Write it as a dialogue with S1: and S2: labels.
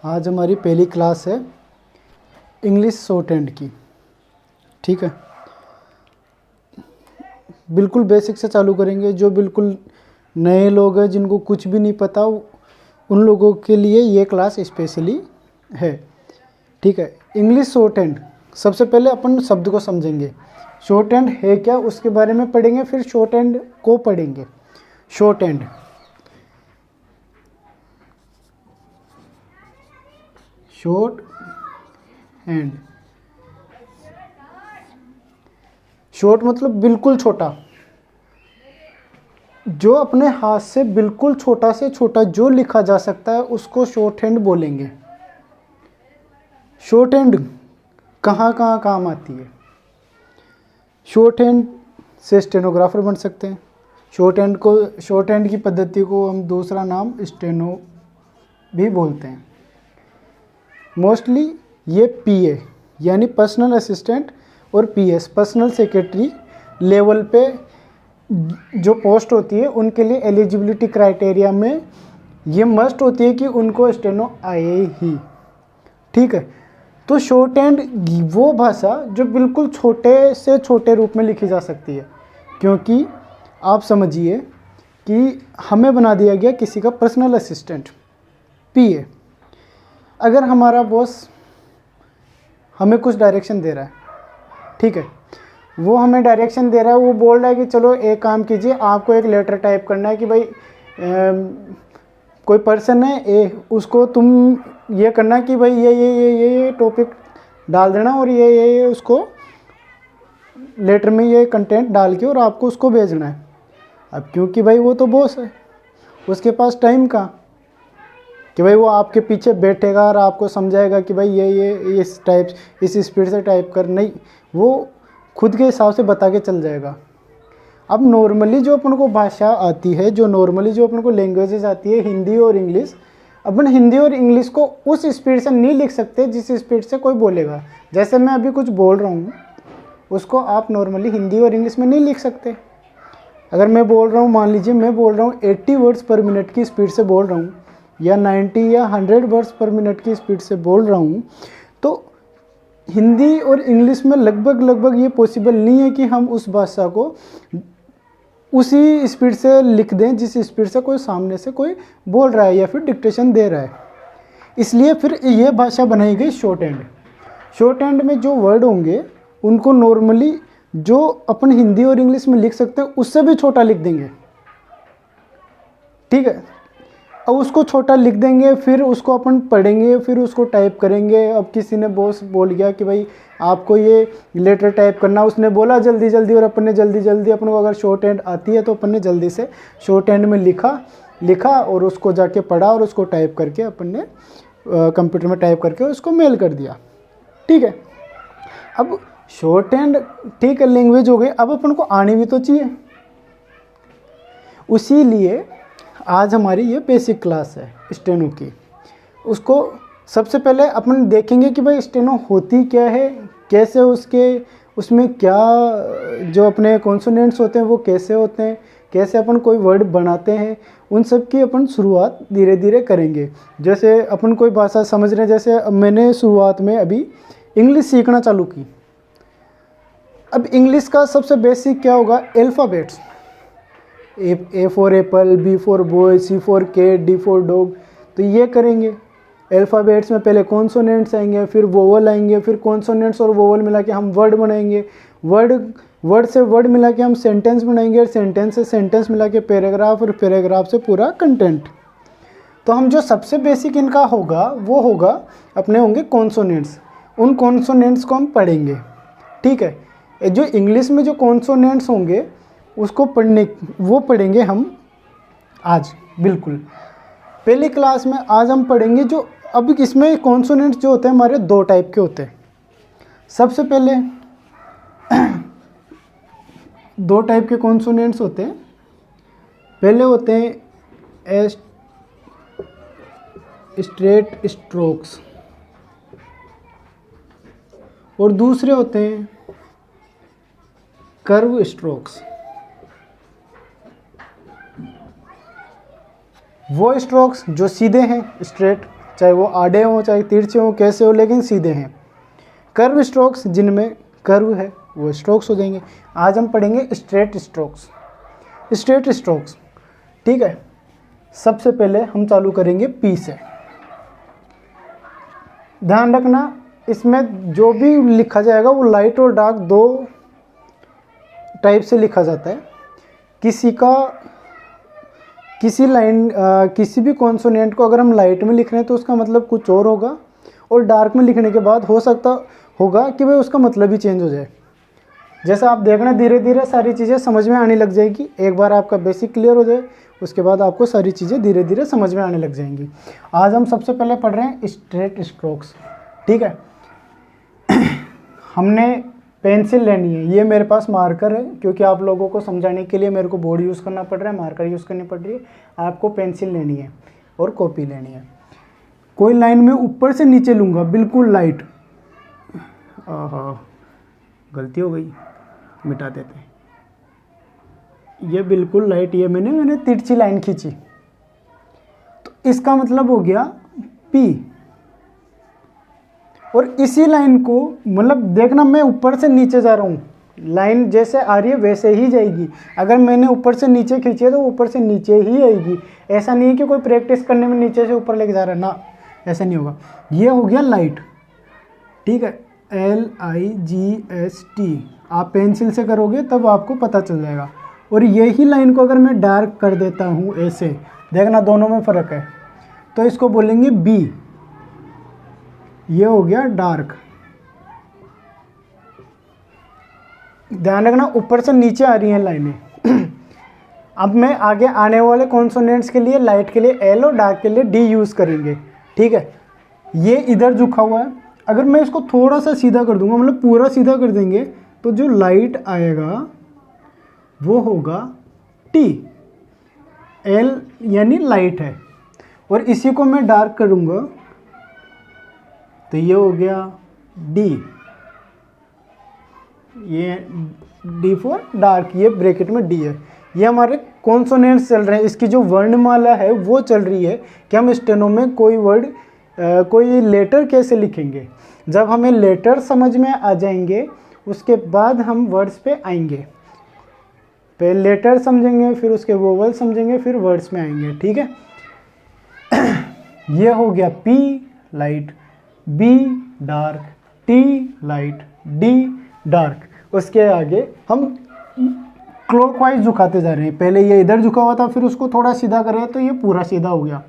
S1: आज हमारी पहली क्लास है इंग्लिश शॉर्ट हैंड की। ठीक है, बिल्कुल बेसिक से चालू करेंगे। जो बिल्कुल नए लोग हैं, जिनको कुछ भी नहीं पता, उन लोगों के लिए ये क्लास स्पेशली है। ठीक है, इंग्लिश शॉर्ट हैंड। सबसे पहले अपन शब्द को समझेंगे। शॉर्ट हैंड है क्या, उसके बारे में पढ़ेंगे, फिर शॉर्ट हैंड को पढ़ेंगे। Short hand, short hand, short मतलब बिल्कुल छोटा, जो अपने हाथ से बिल्कुल छोटा से छोटा जो लिखा जा सकता है उसको शॉर्ट हैंड बोलेंगे। शॉर्ट हैंड कहाँ कहाँ काम आती है? शॉर्ट हैंड से स्टेनोग्राफर बन सकते हैं। शॉर्ट हैंड की पद्धति को हम दूसरा नाम स्टेनो भी बोलते हैं। मोस्टली ये पीए यानी पर्सनल असिस्टेंट और पीएस पर्सनल सेक्रेटरी लेवल पे जो पोस्ट होती है, उनके लिए एलिजिबिलिटी क्राइटेरिया में ये मस्ट होती है कि उनको स्टेनो आए ही। ठीक है, तो शॉर्ट हैंड वो भाषा जो बिल्कुल छोटे से छोटे रूप में लिखी जा सकती है, क्योंकि आप समझिए कि हमें बना दिया गया किसी का पर्सनल असिस्टेंट पीए। अगर हमारा बॉस हमें कुछ डायरेक्शन दे रहा है, ठीक है, वो हमें डायरेक्शन दे रहा है, वो बोल रहा है कि चलो एक काम कीजिए, आपको एक लेटर टाइप करना है कि भाई कोई पर्सन है ए, उसको तुम ये करना कि भाई ये टॉपिक डाल देना और ये उसको लेटर में ये कंटेंट डाल के और आपको उसको भेजना है। अब क्योंकि भाई वो तो बॉस है, उसके पास टाइम का कि भाई वो आपके पीछे बैठेगा और आपको समझाएगा कि भाई ये इस स्पीड से टाइप कर, नहीं, वो खुद के हिसाब से बता के चल जाएगा। अब नॉर्मली जो अपन को भाषा आती है, जो नॉर्मली जो अपन को लैंग्वेजेस आती है, हिंदी और इंग्लिश, अपन हिंदी और इंग्लिश को उस स्पीड से नहीं लिख सकते जिस स्पीड से कोई बोलेगा। जैसे मैं अभी कुछ बोल रहा हूँ, उसको आप नॉर्मली हिंदी और इंग्लिश में नहीं लिख सकते। अगर मैं बोल रहा हूँ, मान लीजिए मैं बोल रहा हूँ 80 वर्ड्स पर मिनट की स्पीड से बोल रहा हूँ, या 90 या 100 वर्ड्स पर मिनट की स्पीड से बोल रहा हूँ, तो हिंदी और इंग्लिश में लगभग ये पॉसिबल नहीं है कि हम उस भाषा को उसी स्पीड से लिख दें जिस स्पीड से कोई सामने से कोई बोल रहा है या फिर डिक्टेशन दे रहा है। इसलिए फिर ये भाषा बनाई गई शॉर्ट हैंड। शॉर्ट हैंड में जो वर्ड होंगे उनको नॉर्मली जो अपन हिंदी और इंग्लिश में लिख सकते हैं उससे भी छोटा लिख देंगे। ठीक है, अब उसको छोटा लिख देंगे, फिर उसको अपन पढ़ेंगे, फिर उसको टाइप करेंगे। अब किसी ने बॉस बोल गया कि भाई आपको ये लेटर टाइप करना, उसने बोला जल्दी जल्दी, और अपन ने जल्दी अपन को अगर शॉर्ट हैंड आती है तो अपन ने जल्दी से शॉर्ट हैंड में लिखा और उसको जाके पढ़ा और उसको टाइप करके अपन ने कंप्यूटर में टाइप करके उसको मेल कर दिया। ठीक है, अब शॉर्ट हैंड ठीक है लैंग्वेज हो गई, अब अपन को आनी भी तो चाहिए। उसी लिए आज हमारी ये बेसिक क्लास है स्टेनो की। उसको सबसे पहले अपन देखेंगे कि भाई स्टेनो होती क्या है, कैसे उसमें क्या जो अपने कॉन्सोनेंट्स होते हैं वो कैसे होते हैं, कैसे अपन कोई वर्ड बनाते हैं, उन सब की अपन शुरुआत धीरे धीरे करेंगे। जैसे अपन कोई भाषा समझ रहे हैं, जैसे मैंने शुरुआत में अभी इंग्लिश सीखना चालू की। अब इंग्लिश का सबसे बेसिक क्या होगा? Alphabets. A for apple, B for boy, C for cat, D for dog. तो ये करेंगे। अल्फ़ाबेट्स में पहले कॉन्सोनेंट्स आएंगे, फिर वोवल आएंगे, फिर कॉन्सोनेंट्स और वोवल मिला के हम वर्ड बनाएंगे। वर्ड से वर्ड मिला के हम सेंटेंस बनाएंगे, और सेंटेंस से सेंटेंस मिला के पैराग्राफ, और पैराग्राफ से पूरा कंटेंट। तो हम जो सबसे बेसिक इनका होगा वो होगा अपने होंगे कॉन्सोनेंट्स। उन कॉन्सोनेंट्स को हम पढ़ेंगे। ठीक है, जो इंग्लिश में जो कॉन्सोनेंट्स होंगे उसको पढ़ेंगे हम आज। बिल्कुल पहली क्लास में आज हम पढ़ेंगे जो अब इसमें कॉन्सोनेंट्स जो होते हैं हमारे दो टाइप के होते हैं। सबसे पहले दो टाइप के कॉन्सोनेंट्स होते हैं। पहले होते हैं स्ट्रेट स्ट्रोक्स और दूसरे होते हैं कर्व स्ट्रोक्स। वो स्ट्रोक्स जो सीधे हैं स्ट्रेट, चाहे वो आड़े हों चाहे तिरछे हों कैसे हो, लेकिन सीधे हैं। कर्व स्ट्रोक्स, जिनमें कर्व है वो स्ट्रोक्स हो जाएंगे। आज हम पढ़ेंगे स्ट्रेट स्ट्रोक्स। स्ट्रेट स्ट्रोक्स, ठीक है। सबसे पहले हम चालू करेंगे पी से। ध्यान रखना, इसमें जो भी लिखा जाएगा वो लाइट और डार्क दो टाइप से लिखा जाता है। किसी भी कॉन्सोनेंट को अगर हम लाइट में लिख रहे हैं तो उसका मतलब कुछ और होगा, और डार्क में लिखने के बाद हो सकता होगा कि भाई उसका मतलब ही चेंज हो जाए। जैसा आप देखना, धीरे धीरे सारी चीज़ें समझ में आने लग जाएगी। एक बार आपका बेसिक क्लियर हो जाए उसके बाद आपको सारी चीज़ें धीरे धीरे समझ में आने लग जाएंगी। आज हम सबसे पहले पढ़ रहे हैं स्ट्रेट स्ट्रोक्स, ठीक है। हमने पेंसिल लेनी है, ये मेरे पास मार्कर है क्योंकि आप लोगों को समझाने के लिए मेरे को बोर्ड यूज़ करना पड़ रहा है, मार्कर यूज़ करनी पड़ रही है। आपको पेंसिल लेनी है और कॉपी लेनी है। कोई लाइन में ऊपर से नीचे लूँगा, बिल्कुल लाइट। गलती हो गई, मिटा देते हैं। ये बिल्कुल लाइट, ये मैंने तिरछी लाइन खींची तो इसका मतलब हो गया P। और इसी लाइन को, मतलब देखना, मैं ऊपर से नीचे जा रहा हूँ, लाइन जैसे आ रही है वैसे ही जाएगी। अगर मैंने ऊपर से नीचे खींची है तो ऊपर से नीचे ही आएगी। ऐसा नहीं है कि कोई प्रैक्टिस करने में नीचे से ऊपर लेके जा रहा है, ना, ऐसा नहीं होगा। ये हो गया लाइट, ठीक है, LIGHT। आप पेंसिल से करोगे तब आपको पता चल जाएगा। और यही लाइन को अगर मैं डार्क कर देता हूँ ऐसे, देखना दोनों में फ़र्क है, तो इसको बोलेंगे B। ये हो गया डार्क। ध्यान रखना, ऊपर से नीचे आ रही हैं लाइनें। अब मैं आगे आने वाले कॉन्सोनेंट्स के लिए, लाइट के लिए L और डार्क के लिए D यूज़ करेंगे, ठीक है। ये इधर झुका हुआ है, अगर मैं इसको थोड़ा सा सीधा कर दूंगा, मतलब पूरा सीधा कर देंगे, तो जो लाइट आएगा वो होगा T। L यानी लाइट है, और इसी को मैं डार्क करूंगा तो ये हो गया D। ये D फॉर डार्क, ये ब्रैकेट में D है। ये हमारे कॉन्सोनेंट्स चल रहे हैं। इसकी जो वर्णमाला है वो चल रही है कि हम स्टेनो में कोई वर्ड, कोई लेटर कैसे लिखेंगे। जब हमें लेटर समझ में आ जाएंगे उसके बाद हम वर्ड्स पे आएंगे। पहले लेटर समझेंगे, फिर उसके वोवल समझेंगे, फिर वर्ड्स में आएंगे, ठीक है। ये हो गया P light, B dark, T light, D dark. उसके आगे हम क्लॉकवाइज झुकाते जा रहे हैं। पहले ये इधर झुका हुआ था, फिर उसको थोड़ा सीधा कर रहे हैं तो ये पूरा सीधा हो गया।